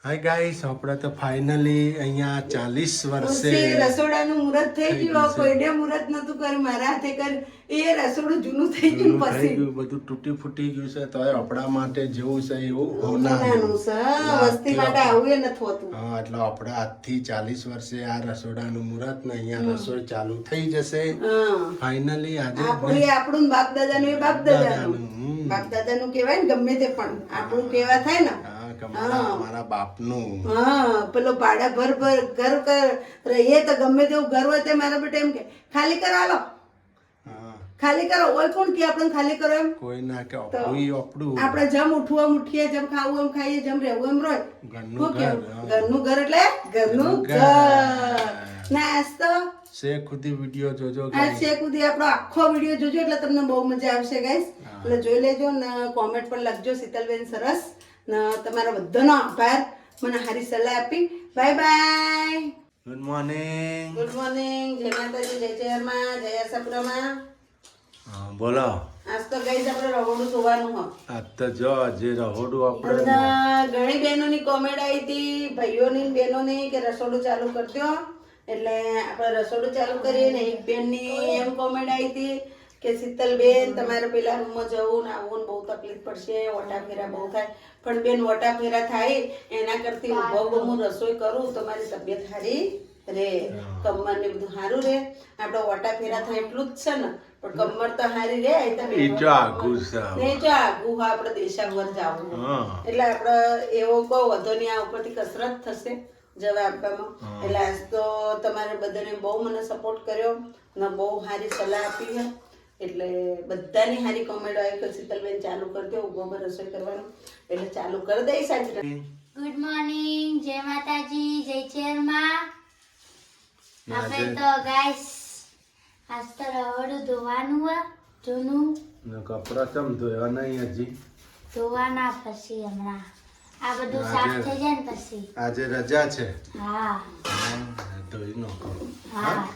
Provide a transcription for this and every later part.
Hi guys, આપણે તો finally અહીંયા 40 વર્ષે રસોડાનું મુહૂર્ત થઈ ગયું. કોઈને મુહૂર્ત નતું કર્યું, મારા હાથે કર્યું. એ રસોડું જૂનું થઈ ગયું. થઈ ગયું, બધું તૂટી ફૂટી ગયું છે. તો આપણા માટે જેવું છે એવું હોનાનું છે. વસ્તી માટે આવું એ નથી હોતું. હા, એટલે આપણે આજથી 40 વર્ષે આ રસોડાનું મુહૂર્ત ને અહીંયા રસોઈ ચાલુ થઈ જશે ફાઇનલી. આજે આપણું બાપ દાદાનું એ બાપ દાદાનું કહેવાય ને, ગમે તે પણ આપણું કેવા થાય ને. મારા બાપનું પેલો ભાડા ભર ઘર રહીએ તો ગમે તેવું ઘર હોય તે મારા બેટા એમ કે ખાલી કરો, હાલો ખાલી કરો. ઓય કોણ કે આપણે ખાલી કરો એમ? કોઈ ના કે આપણું. આપણે જેમ ઉઠવું એમ ઉઠીએ, જેમ ખાવું એમ ખાઈએ, જેમ રહેવું એમ રહે. ઘરનું ઘર એટલે ઘરનું ઘર. નાસ્તો શેખુદી વિડિયો જોજો. આ શેખુદી આપણો આખો વિડિયો જોજો એટલે તમને બહુ મજા આવશે ગાઈસ. એટલે જોઈ લેજો ને કોમેન્ટ પર લખજો શીતલબેન સરસ. ને તમારો બધાનો આભાર, મને સારી સલાહ આપી. Bye bye. Good morning. Good morning. જય માતાજી, જય ચેરમાં, જય આશાપુરામાં. બોલો. આજ તો ગઈ આપણે રહોડું ધોવાનું હો. આજ તો જો જે રહોડું આપણે ઘણી બહેનોની કોમેન્ટ આવી હતી, ભાઈઓની બહેનોની કે રસોડું ચાલુ કરજો. એટલે આપણે રસોડું ચાલુ કરીએ ને એક બેનની એમ કોમેન્ટ આવી હતી કે શીતલબેન તમારે પેલા રૂમમાં જવું ને આવવું બહુ તકલીફ પડશે, વટા ફેરા બહુ થાય. પણ બેન વટા ફેરા થાય એના કરતી ઉભો હું રસોઈ કરું તો મારી તબિયત સારી રે, કમર ને બધું સારું રે. આપણે વટા ફેરા થાય એટલું જ છે ને, પણ કમર તો સારી રે. આગું આપણે દેશાવર જવું એટલે આપણે એવો કહો વધો નહીં, આ ઉપરથી કસરત થશે જવાબ આપવામાં. એટલે આજ તો તમારે બધાને બહુ મને સપોર્ટ કર્યો ને બહુ સારી સલાહ આપી છે. એટલે બધાની સારી કોમેન્ટ આવી કે શીતલબેન ચાલુ કરી દો ઉભો રસોઈ કરવાનું. એટલે ચાલુ કરી દઈશ. આજે ગુડ મોર્નિંગ, જય માતાજી, જય ચેરમાં. આપણે તો ગાઈસ આજ તો રહોડું ધોવાનું હોય જૂનું. કપડા કેમ ધોયા નહીં હજી? ધોવાના પછી હમણાં આ બધું સાફ થઈ જાય ને પછી. આજે રજા છે. હા, ધોઈ નાખો. હા.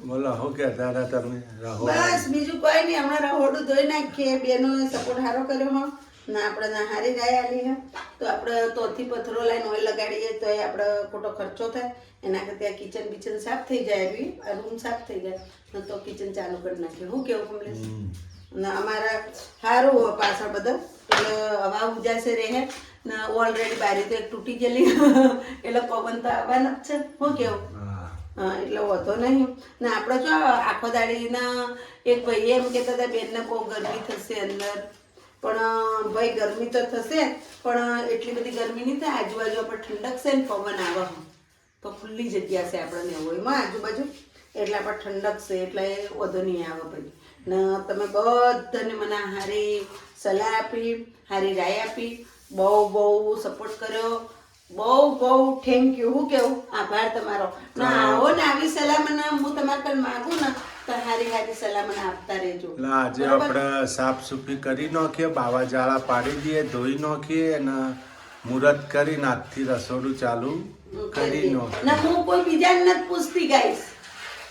બોલો હું કહેતા હતા તમે? બસ બીજું કોઈ નહીં, હમણાં રહોડું ધોઈ નાખીએ. બેનો સપોર્ટ સારો કર્યો હો ને આપણે હારી ગાય આલી હે તો આપણે તોથી પથ્થરો લાઈને ઓઇલ લગાડીએ તો એ આપણે ખોટો ખર્ચો થાય. એના કરતાં કિચન બિચન સાફ થઈ જાય, એવી રૂમ સાફ થઈ જાય તો કિચન ચાલુ કરી નાખીએ. હું કેવું કમલેશ? ને અમારા સારું પાછળ બધા એટલે હવા ઉજાશે રહે ને ઓલરેડી બારી તો એક તૂટી ગયેલી એટલે પવન તો આવવાના જ છે. હું કેવું? એટલે વધો નહીં ને આપણે જો આખો દાડીના એક ભાઈ એમ કહેતા હતા બેનને બહુ ગરમી થશે અંદર, પણ ભાઈ ગરમી તો થશે પણ એટલી બધી ગરમી નહીં થાય. આજુબાજુ આપણે ઠંડક છે ને પવન આવે તો ખુલ્લી જગ્યા છે આપણે નેવોયમાં આજુબાજુ એટલે આપણે ઠંડક છે એટલે વધુ નહીં આવે ભાઈ. ને તમે બધાને મને સારી સલાહ આપી, સારી રાય આપી, બહુ બહુ સપોર્ટ કર્યો. બહુ થેન્ક યુ. હું કેવું આભાર તમારો. ના આવો ને આવી સલાહ મને હું તમારે કઈ માંગુ ને તો સારી સલાહ મને આપતા રહેજો. આજે આપણે સાફ સુફી કરી નાખીએ, બાવા જાળા પાડી દઈએ, ધોઈ નાખીએ અને મુહૂર્ત કરીને આજથી રસોડું ચાલુ કરી નાખીએ. ના હું કોઈ બીજાને નથી પૂછતી ગાઈસ,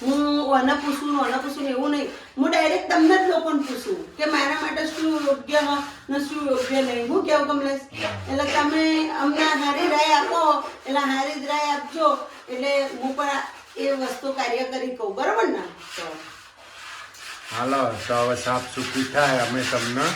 હું ઓને પૂછું એવું નહીં. હું ડાયરેક્ટ તમને જ લોકોને પૂછું કે મારા માટે શું યોગ્ય ને શું યોગ્ય નહીં. હું કેવું કમલેશ? એટલે તમે અમને હારી રાય આપો એટલે હારી જ રાય આપજો એટલે હું પણ એ વસ્તુ કાર્ય કરી કહું. બરોબર ને? હાલો તો હવે સાફ સુફી થાય અમે તમને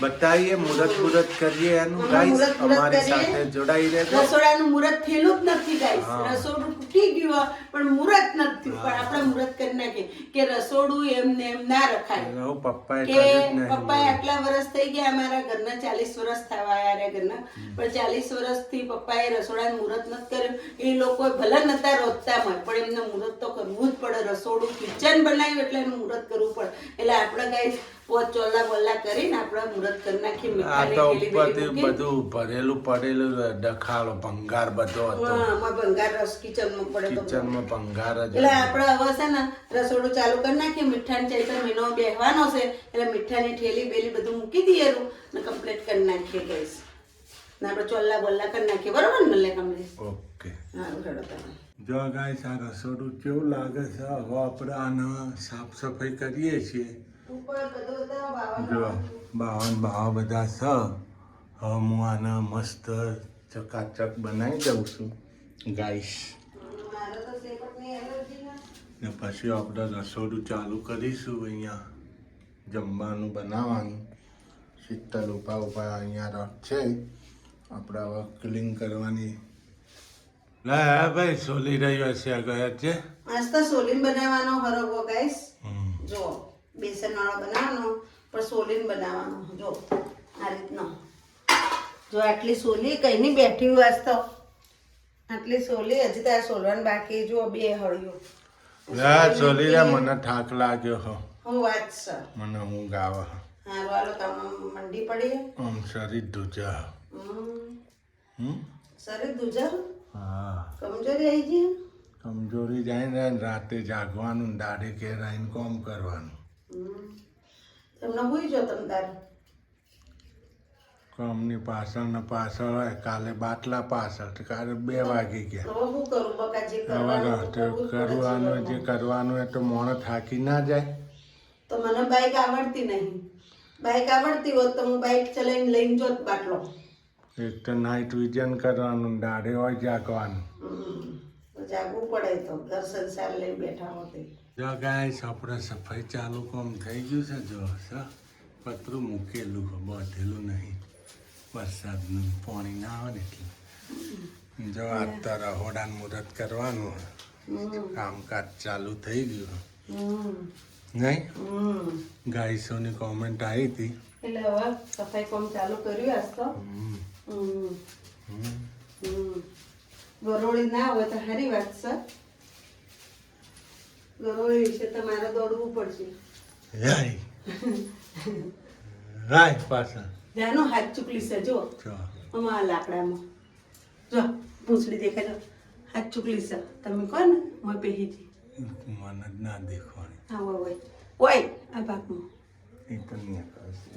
બતાવીએ, મુહૂર્ત કરીએ એનું. ગાઈસ અમારી સાથે જોડાઈ રહેજો. રસોડાનું મુહૂર્ત થયેલું જ નથી ગાઈસ. રસોડું તૂટી ગયું પણ મુહૂર્ત નથી. પણ આપણે મુહૂર્ત કરી નાખીએ કે રસોડું એમને એમ ના રખાય. પપ્પાએ આટલા વર્ષ થઈ ગયા અમારા ઘરના, 40 વર્ષ થવા આવ્યા ઘરના, પણ 40 વર્ષથી પપ્પાએ રસોડાનું મુહૂર્ત નથી કર્યું. એ લોકો ભલે નતા રોજતા હોય પણ એમને મુહૂર્ત તો કરવું જ પડે. રસોડું કિચન બનાવ્યું એટલે એનું મુહૂર્ત કરવું પડે. એટલે આપણે ગાઈસ ચોલા બોલા કરીને આપણે મુહૂર્ત કરી નાખીએ. આ તો ઉપરથી બધું ભરેલું પડેલું ડખાલો ભંગાર બધો હતો. ભંગાર રસ કિચનમાં પડે તો કિચનમાં ભંગાર જ. એટલે આપણે હવે છે ને રસોડું ચાલુ કરી નાખીએ. મીઠાની ચૈત્ર મહિનો બેહવાનો છે એટલે મીઠાની ઠેલી બેલી બધું મૂકી દઈએ ને કમ્પ્લીટ કરી નાખીએ ગેસ ને આપણે ચોલ્લા બોલ્લા કરી નાખીએ. બરોબર ને લે કમલેશ? ઓકે. સારું હેડો તમે. જો ગાઈસ આ રસોડું કેવું લાગે છે. હવે આપણે આને સાફ સફાઈ કરીએ છીએ. ઉપર બધું જો બાવા બધા છે હવે હું આને મસ્ત ચકાચક બનાવી દઉં છું ગાઈસ. મારે તો સેપટની એલર્જી ના. ને પછી આપણે રસોડું ચાલુ કરીશું. અહીંયા જમવાનું બનાવવાનું. શીતલ ઉભા અહીંયા છે. આપણે હવે ક્લીન કરવાની. લે ભાઈ સોલી રહ્યો છે ગયા છે. આજ તો સોલીન બનાવવાનો હરગવો ગાઈસ. જો બેસન વાળો બનાવવાનો પણ સોલીન બનાવવાનો. જો આ રીતનો. જો આટલી સોલી કઈ નહીં બેઠી હોય આજ તો. આટલી સોલી હજી તારે સોલવાનું બાકી. જો 2 હળિયો. લે સોલી રે મને થાક લાગ્યો હો. હું વાત છે. મને ઊંઘ આવે. હા વાલો તમે મંડી પડી. આમ શરીર ધૂજા. શરીર ધૂજા. હા કમજોરી આવી ગઈ. કમજોરી જાય ને રાતે જાગવાનું દાડે ઘેરાઈને કોમ કરવાનું. તમને હોઈ જો તમ તારે. કોમની પાછળ ને પાછળ હોય. કાલે બાટલા પાછળ તો કાલે 2 વાગી ગયા. હવે શું કરું બકા જે કરવાનું જે કરવાનું એ તો મોણ થાકી ના જાય. તો મને બાઈક આવડતી નહીં. બાઈક આવડતી હોત તો હું બાઈક ચલાવીને લઈને જોત બાટલો. એક તો નાઇટ વિઝન કરવાનું દાડે હોય જાગવાનું. તો જાગવું પડે તો ઘર સંસાર લઈને બેઠા હોતે. જો ગાઈસ આપણે સફાઈ ચાલુ કામ થઈ ગયું છે. જો પતરું મૂકેલું બાંધેલું નહીં. વરસાદનું પાણી ના આવે ને એટલે. જો આજ રહોડાનું મુહૂર્ત કરવાનું. કામકાજ ચાલુ થઈ ગયું નહીં. ગાઈસોની કોમેન્ટ આવી હતી એટલે હવે સફાઈ કામ ચાલુ કર્યું આજ તો. ગરોળી ના હોય તો સારી વાત છે. ગરોળી વિશે તમારે દોડવું પડશે. રાય પાછા જાનો હાથ ચૂકલી છે. જો આમાં લાકડામાં જો પૂંછડી દેખાય. જો હાથ ચૂકલી છે. તમે કહો ને હું પહેરીજી. મને જ ના દેખવાની. હા હોય ઓય આ ભાગમાં એ તો નહીં કરશે.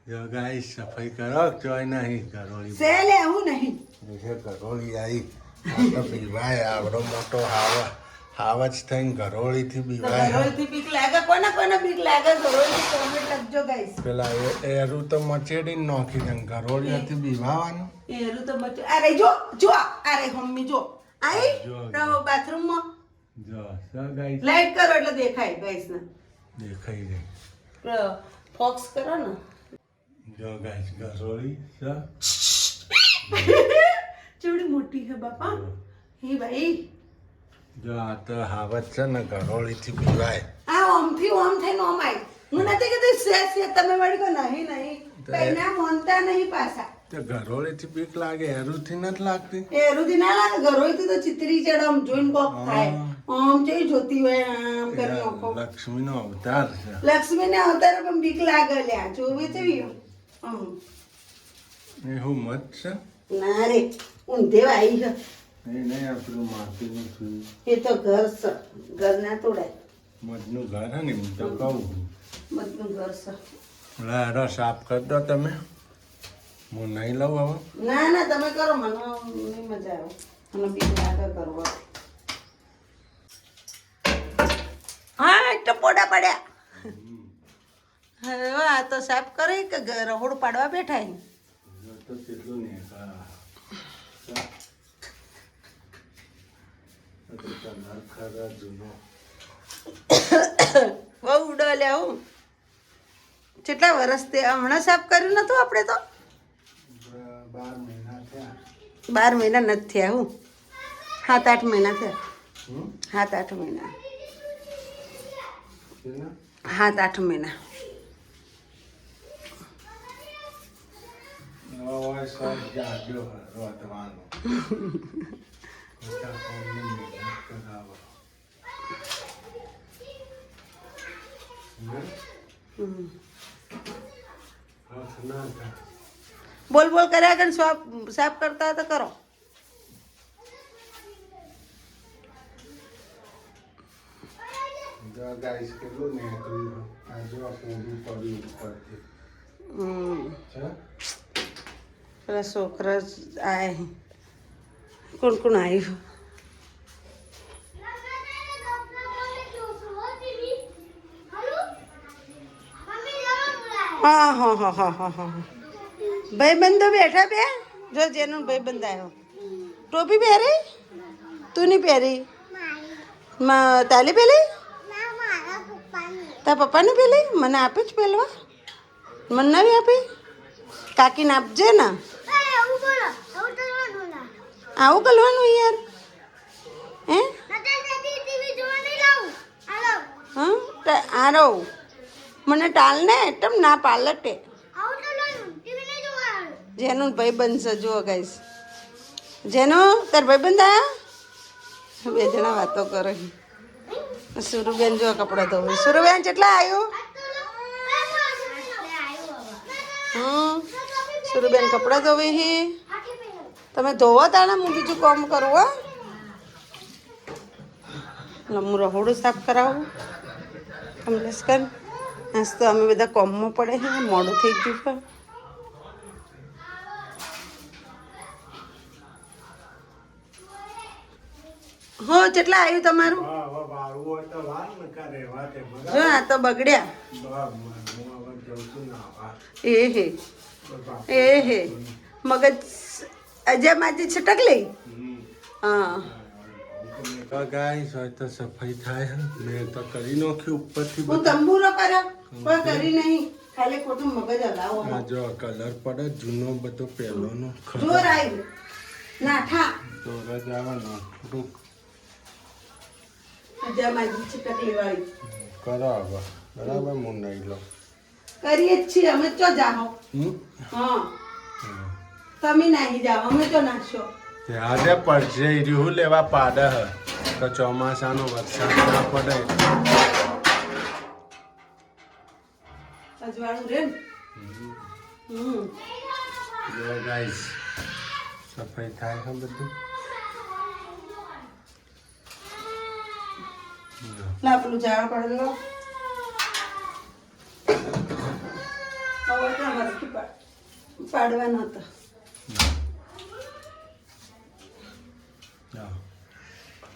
જો ગાઈસ સફાઈ કરો ચોય નહીં ગરોળી. સેલે હું નહીં. ગરોળી આવી. બીવાય આવડો મોટો હાવજ થઈને ગરોળીથી બીવાય. ગરોળીથી બીક લાગે. કોને બીક લાગે ગરોળીથી? કોમેન્ટ લખજો ગાઈસ. પેલા એરું તો મચેડી નાખી દે. ગરોળીથી બીવાવાનું. એરું તો મત. અરે જો અરે મમ્મી જો આઈ બાથરૂમમાં. જો ગાઈસ લાઈટ કરો એટલે દેખાય ગાઈસ ને. દેખાઈ ગઈ. ફોક્સ કરો ને. જો ગાઈસ ગરોળી છે. ચેવડી મોટી છે બાપા. હે ભાઈ જો આ તો હાવજ છે ને ગરોળીથી બીવાય. આ ઓમથી ઓમ થઈને ઓમ આઈ. હું નથી કીધું સે તમે વળી કહો નહીં કઈના મોનતા નહીં પાછા. તો ગરોળીથી બીક લાગે. એરુથી નથી લાગતી. એરુથી ના લાગે. ગરોળીથી તો ચિતરી ચડે. આમ જોઈને કોક થાય. આમ જેવી જોતી હોય આમ કરી નાખો. લક્ષ્મીનો અવતાર છે. લક્ષ્મીને અવતાર પણ બીક લાગે લ્યા. જોવી તેવી એવું મત છે. ના રે ઊંધે આવી છે. નહીં આપણું માટીનું છું. એ તો ઘર છે. ઘર ના તોડાય. મધનું ઘર હે ને હું તો કહું. બધું ઘર છે. લાડો સાફ કરી દો તમે. હું નહીં લઉં હવે. ના તમે કરો. મને નહીં મજા આવે. મને બીક લાગે કરવા. હા ટપોડા પડ્યા. હવે આ તો સાફ કરી કે રહોડું પાડવા બેઠા. તો કેટલું નહીં. બહુ ઉડો લ્યા હું. કેટલા વર્ષ તે હમણાં સાફ કર્યું નતું આપણે તો. 12 મહિના થયા. 12 મહિના નથી થયા. હું 7-8 મહિના થયા. 7-8 મહિના. 7-8 મહિના. બોલ કર્યા કે સાફ કરતા તો કરો. ગાઈસ કેટલું નીકળ્યું. આ જો પોડું પડ્યું ઉપરથી. પેલા છોકરા આય. કોણ આવ્યું? હા હા હા હા હા હા ભાઈબંધો બેઠા બે જો જેનો ભાઈબંધ આવ્યો ટોપી પહેરી તું નહીં પહેરી તાલી પેલી તાર પપ્પાને પેલી મને આપી જ પેલવા મને નવી આપી કાકીને આપજે ને આવું કરવાનું યાર હે હા આરો મને ટાલ ને એકદમ ના પાલટે જેનું ભાઈબંધ છે જુઓ ગાઈસ જેનો તાર ભાઈબંધ આયા બે જણા વાતો કરે સુરુબેન જો કપડાં ધોવે સુરુબેન કેટલા આવ્યું સુરુબેન કપડાં ધોવે હે તમે ધોવો તાણે હું બીજું કામ કરું હો હું રહોડું સાફ કરાવું કમલેશ કર આજ તો અમે બધા કોમમાં પડે છે મોડું થઈ ગયું છે હો કેટલા આવ્યું તમારું જો આ તો બગડ્યા એ હે મગજ અજામાજી છટક લઈ હા ગાઈસ હોય તો સફાઈ થાય મેં તો કરી નાખ્યું ઉપરથી હું તંબુરો કર્યો કોઈ કરી નહીં ખાલી ખોટું મગજ હલાવો આ જો કલર પડે જૂનો બધો પહેલોનો જોર આવ્યું નાઠા તો રજ આવવાનો થોડુંક અજામાજી છટકલી વાળી કરો હવે બરાબર હું નહીં લો કરીએ જ છીએ અમે ચો જાઓ હા તમે નાહી જાઓ અમે ચો નાખશો આજે પડશે રહ્યું લેવા પાડે હ તો ચોમાસાનો વરસાદ ના પડે અજવાળું રે જો ગાઈસ સફાઈ થાય છે બધું લા પેલું ઝાડ પડેલો હવે તો મસ્તી પાડવાનો હતો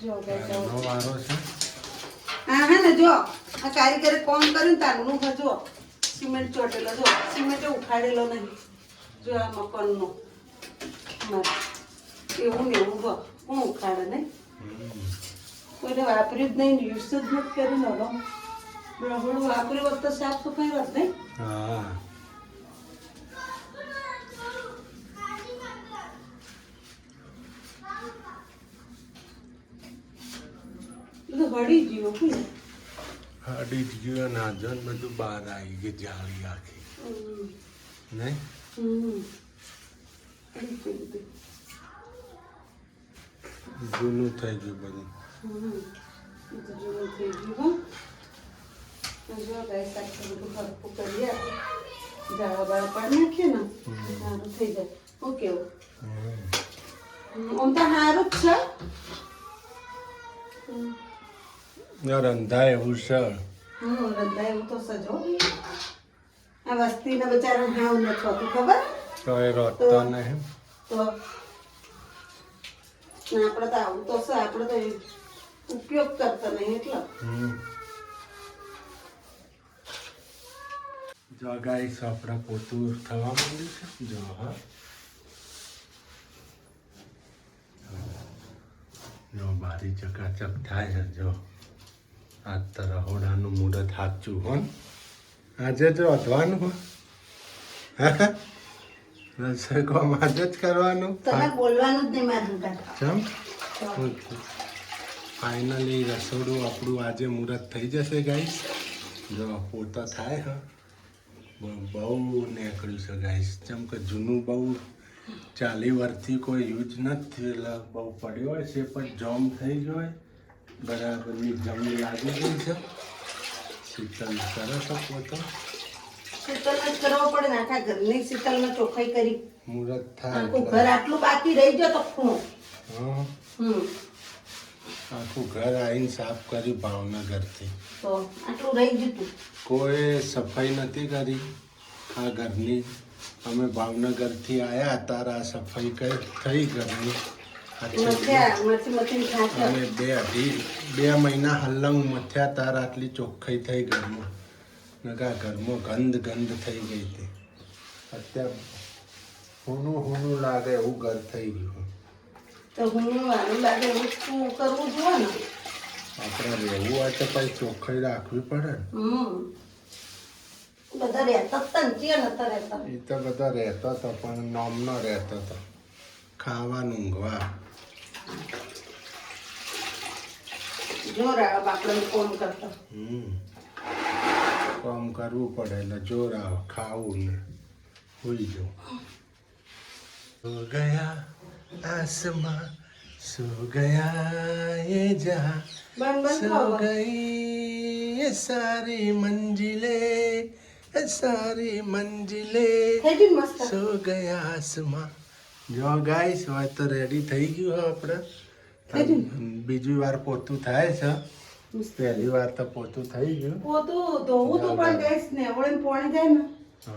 જો એનો વારો છે હા હે ને જો આ કારીગરે કોમ કર્યું તારનું જો સિમેન્ટ ચોટેલો જો સિમેન્ટ ઉખાડેલો નહીં જો આ મકાનનો એવું ને એવું જો કોણ ઉખાડે નહીં કોઈને વાપર્યું જ નહીં યુઝ જ નથી કર્યું ને રહોડું વાપર્યું હોત તો સાફ સફાઈ હોત નહીં હા હળી ગયું હડી જ ગયો ના જો ને બધું બહાર આવી ગઈ જાળી આખી નહીં જૂનું થઈ ગયું બધું જૂનું થઈ ગયું જો ગાઈસ આખું બધું હરખું કરીએ ઝાડા બાળા પાડી નાખીએ ને સારું થઈ જાય હું કેવું આમ તો સારું જ છે રંધા એવું છે રંધા એવું તો સજો આ વસ્તીના બચારા હાવ નથી હોતું ખબર તો એ રોટતો નહીં તો આપણે તો આવું તો છે આપણે તો ઉપયોગ કરતા નહીં એટલે જો ગાઈસ આપણા પોતું થવા માંડ્યું છે જો હા જો બારી ચકાચક થાય છે જો આજ તો રહોડાનું મુહૂર્ત સાચું હો આજે જ વધવાનું હો રસોઈ કામ આજે જ કરવાનું તમે બોલવાનું જ નહીં મારું કાકા ચમ ફાઇનલી રસોડું આપણું આજે મુહૂર્ત થઈ જશે ગાઈસ જો પોતા થાય હા બહુ નીકળ્યું છે ગાઈસ જેમ કે જૂનું બહુ 40 વર્ષથી કોઈ યુઝ નથી એટલે બહુ પડ્યો હોય છે પણ જમ થઈ ગયો હોય બરાબરની જમી લાગી ગઈ છે શીતલ સરસ પોતો શીતલ જ કરવો પડે ને આખા ઘરની શીતલમાં ચોખ્ખાઈ કરી મુહૂર્ત થાય આખું ઘર આટલું બાકી રહી ગયો તો ખૂણો હા આખું ઘર આવીને સાફ કર્યું ભાવનગરથી તો આટલું રહી ગયું તું કોઈ સફાઈ નથી કરી આ ઘરની અમે ભાવનગરથી આવ્યા તારા સફાઈ કઈ થઈ ઘરની અને 2 મહિના હલ્લંગ મથ્યા તાર આટલી ચોખ્ખાઈ થઈ ઘરમાં નકા ઘરમાં ગંધ થઈ ગઈ હતી. અત્યારે હોનું લાગે એવું ઘર થઈ ગયું. તો હું આનું લાગે એવું શું કરવું જોઈએ ને. આપણે રહેવું હોય તો પછી ચોખ્ખાઈ રાખવી પડે ને. બધા રહેતા હતા ને ક્યાં નતા રહેતા. એ તો બધા રહેતો હતો પણ નોમનો રહેતો હતો. ખાવાનું ઊંઘવા જોર આવે આપણે કોમ કરતા. કામ કરવું પડે એટલે જોર આવે. ખાવું ને હુઈ જવું. સો ગયા આસમાં સો ગયા ये जहाँ સો गई ये सारी मंजिले થઈ ગયું મસ્ત. સો ગયા આસમાં. જો ગાઈસ હવે તો રેડી થઈ ગયું આપણે. બીજી વાર પોતું થાય છે. પહેલી વાર તો પોતું થઈ ગયું. પોતું ધોવું તો પણ ગેસ ને વળે પાણી જાય ને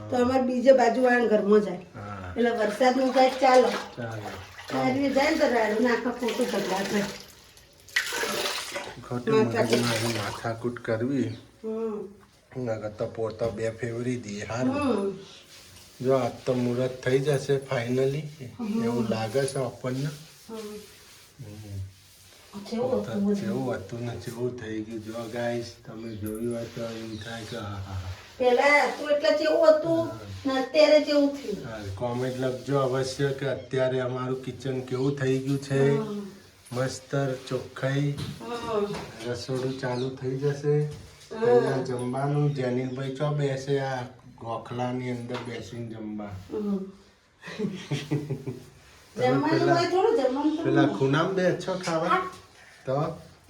તો અમારે બીજે બાજુ વાળા ઘરમાં જાય. હા એટલે વરસાદનું જાય ચાલો. ચાલો. તારી જાય ને તો રાડું નાખા પોતું બદલા જાય. ખોટી મગજમાં માથાકૂટ કરવી. નકર તો પોતો બે ફેવરી દઈએ. હારું જો આજ તો મુહૂર્ત થઈ જશે ફાઇનલી એવું લાગે છે આપણને. જેવું હતું ને જેવું થઈ ગયું. જો ગાઈસ તમે જોયું હોય તો એમ થાય કે હા. પેલા હતું એટલે જેવું હતું ને અત્યારે જેવું થયું. કોમેન્ટ લખજો અવશ્ય કે અત્યારે અમારું કિચન કેવું થઈ ગયું છે. મસ્ત ચોખ્ખાઈ. રસોડું ચાલુ થઈ જશે. અહીંયા જમવાનું જેનિલભાઈ ચો બેસે આ ગોખલાની અંદર બેસીને જમવા. જમવાનું હોય થોડું જમવાનું તો પેલા ખૂણામ બે છો ખાવા તો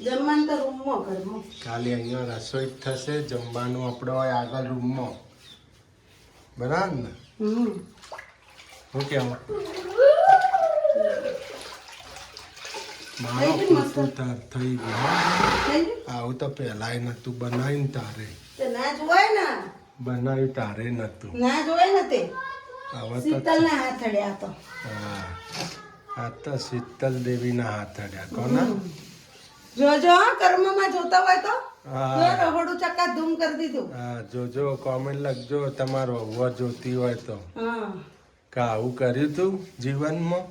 જમવાનું તો રૂમમાં ઘરમાં. ખાલી અહીંયા રસોઈ જ થશે. જમવાનું આપણે હોય આગળ રૂમમાં. બરાબર ને? શું કહેવા મારો પોતું થઈ ગયું. આવું તો પહેલાય નતું બનાવ્યું તારે. તે ના જોવાય ને. બનાવ્યું તારે નતું. ના જોવાય ને તે. હવે તો શીતલના હાથ અડ્યા તો. હા આ તો શીતલ દેવીના હાથ અડ્યા. કોના? જોજો કર્મમાં જોતા હોય તો હા રહોડું ચકાધૂમ કરી દીધું. હા જોજો કોમેન્ટ લખજો તમારો વહુ જોતી હોય તો હા કે આવું કર્યું તું જીવનમાં.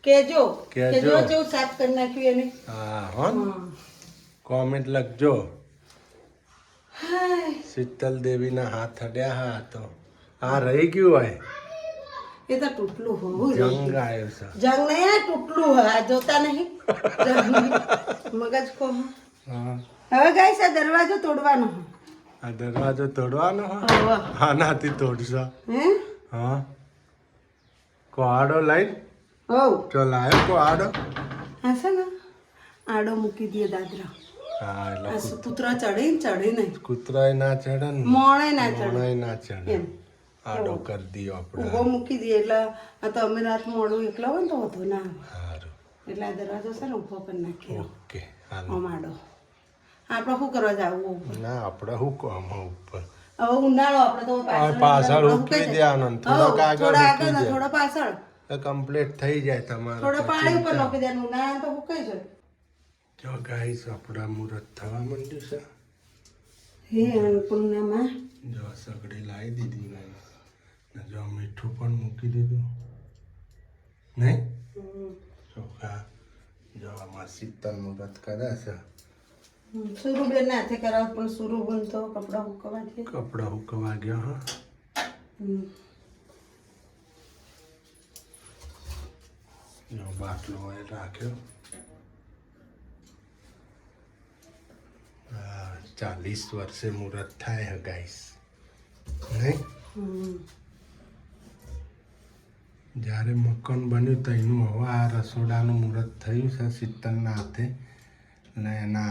કેજો કેજો. કેજો કેવું સાફ કરી નાખ્યું એને. હા હો કોમેન્ટ લખજો. હાય, શીતલ દેવીના હાથ અડ્યા. હા તો આ રહી ગયું હોય. એ તો તૂટલું હોવું જંગ આવ્યો છે. જંગ નહીં આ તૂટલું હોય. આ જોતા નહીં જંગ નહીં. મગજ કો હા હવે ગાઈસ આ દરવાજો તોડવાનો હે. આ દરવાજો તોડવાનો હા. હવે આનાથી તોડશો. હે હા કોહાડો લઈને હોવ તો લાયો કોહાડો. હા છે ને આડો મૂકી દે દાદરા. હા એટલે આ કૂતરા ચડે નહીં કૂતરાય ના ચડે ને મોણે ના ચડે મોણાય ના ચડે. એમ આડો કરી દઈએ આપણે. ઊભો મૂકી દઈએ એટલે આ તો અમે રાત મોડું એકલા હોય ને તો વધુ ના આવે. સારું એટલે આ દરવાજો છે ને ઊભો કરી નાખીએ ઓકે હાલો. આમ આડો. આપણે શું કરવા જવું ઉપર? ના આપણે શું કામ ઉપર હવે ઉનાળો આપણે તો પાછળ ઉકળી દેવાનો ને થોડોક આગળ થોડા ઉકળી આગળ ને દે. થોડા પાછળ કમ્પ્લીટ થઈ જાય તમારે. થોડા પાણી ઉપર નાખી દેવાનું. ઉનાળા તો સુકાઈ જાય. જો ગાઈસ આપણા મુહૂર્ત થવા માંડ્યું છે. હે અન્નપૂર્ણામાં જો સગડી લાવી દીધી ગાઈસ. ને જો મીઠું પણ મૂકી દીધું નહીં. ચોખા જો આમાં શીતલ મુહૂર્ત કરે છે. સુરુબેન હાથે કરાવ પણ સુરુબેન તો કપડા સુકવા દે. કપડા હુકવા ગયા. હા જો બાટલો હોય રાખ્યો. 40 વર્ષે મુહૂર્ત થાય હે ગાઈસ નહીં. જ્યારે મકાન બન્યું તો એનું હવે આ રસોડાનું મુહૂર્ત થયું છે શીતલના હાથે. ને એના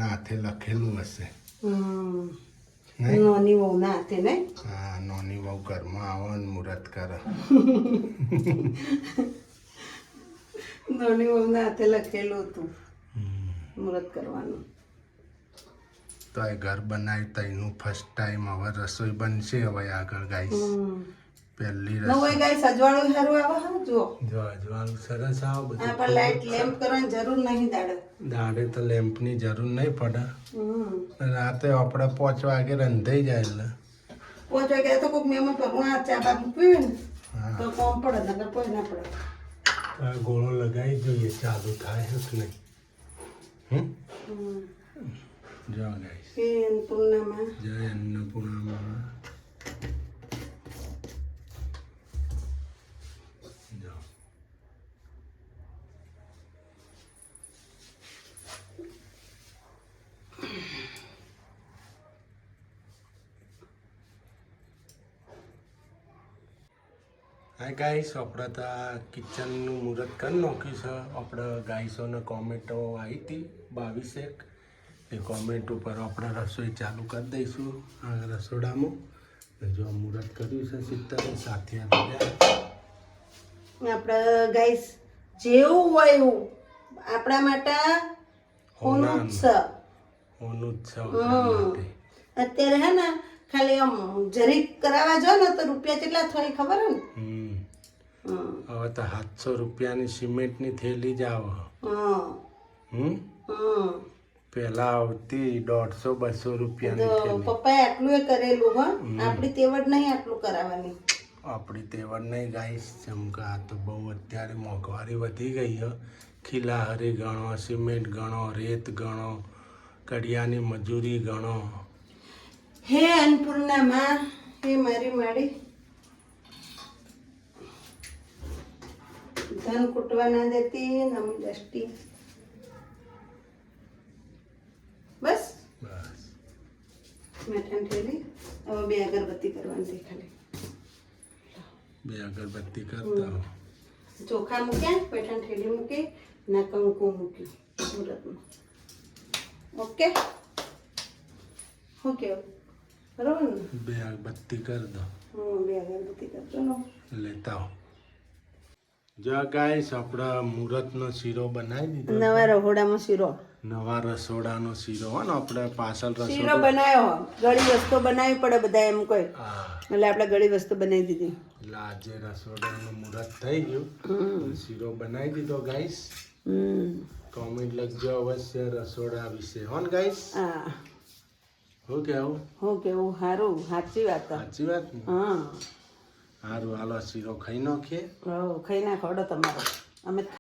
હાથે લખેલું હશે નહીં. નાની વહુ ના હાથે નહીં. હા નાની બહુ ઘરમાં આવે ને મુહૂર્ત કરે. નાની વહુ ના હાથે લખેલું હતું મુહૂર્ત કરવાનું. તો એ ઘર બનાવ્યું તો એનું ફર્સ્ટ ટાઈમ હવે રસોઈ બનશે હવે આગળ ગાઈસ. પહેલી નવું રસોઈ ગાય સજવાળું સારું આવે. હા જુઓ જો અજવાળું સરસ આવો બધું. આ પર લાઈટ લેમ્પ કરવાની જરૂર નહીં દાડે. દાડે તો લેમ્પની જરૂર નહીં પડે. હમ રાતે આપણે 5 વાગે રંધાઈ જાય એટલે પહોંચવા ગયા તો કોઈક મહેમાન પર ચા બા મૂકવી ને હા તો કોમ પડે નકર કોઈ ના પડે. આ ગોળો લગાવી જોઈએ ચાલુ થાય કે નહીં. હમ. જો ગાઈસ એ પૂર્ણમાં જય અન્નપૂર્ણામાં જો હાય ગાઈસ આપણે તો આ કિચનનું મુહૂર્ત કરી નાખ્યું છે. આપણે ગાઈસોને કોમેન્ટો આવી હતી 22 એ કોમેન્ટ ઉપર આપણે રસોઈ ચાલુ કરી દઈશું આ રસોડામાં. જો મુહૂર્ત કર્યું છે 70 સાથે આપણે ગાઈસ જેવું હોય એવું આપણા માટે હોનું જ છે. હોનું જ છે હમ. આપણા માટે. અત્યારે હે ને ખાલી આમ જરીક કરાવવા જાઓ ને તો રૂપિયા કેટલા થાય ખબર હે ને? હમ હમ. હવે તો 700 રૂપિયાની સિમેન્ટની થેલી જ આવે. હમ. હમ હમ. પહેલા આવતી 150-200 રૂપિયાની તો થેલી. પપ્પાએ આટલું એ કરેલું હો આપણી તેવડ નહીં આટલું કરાવવાની. આપણી તેવડ નહીં ગાઈસ ચમકા આ તો બહુ અત્યારે મોંઘવારી વધી ગઈ છે. ખીલાહરી ગણો, સિમેન્ટ ગણો, રેત ગણો, કડિયાની મજૂરી ગણો. હે અન્નપૂર્ણામાં હે મારી માડી ધન કૂટવા ના દેતી નમી દષ્ટી. બસ બસ મેઠાણ થેલી હવે 2 અગરબત્તી કરવાની છે ખાલી. 2 અગરબત્તી કરતા હો. ચોખા મૂક્યા પેઠાણ થેલી મૂકી ના કંકુ મૂક્યું મુહૂર્તમાં. ઓકે શું કેવું બરોબર ને? 2 અગરબત્તી કરી દો. 2 અગરબત્તી કરજો ને. લેતા હો. જો ગાઈસ આપણે મુહૂર્તનો શીરો બનાવી દીધો. નવા રહોડામાં શીરો નવા રસોડાનો શીરો હો ને આપણે પાછળ શીરો રસોડું. બનાવ્યો ગળી વસ્તુ બનાવવી પડે બધા એમ કોઈ હા એટલે આપણે ગળી વસ્તુ બનાવી દીધી. એટલે આજે રસોડાનું મુહૂર્ત થઈ ગયું. શીરો બનાવી દીધો ગાઈસ. હમ કોમેન્ટ લખજો અવશ્ય રસોડા વિશે હો ને ગાઈસ. હા હું કેવું હું કેવું સારું સાચી વાત છે. સાચી વાત ને. હા સારું હાલો શીરો ખાઈ નાખીએ. ખાઈ ના ખવડો તમારો અમે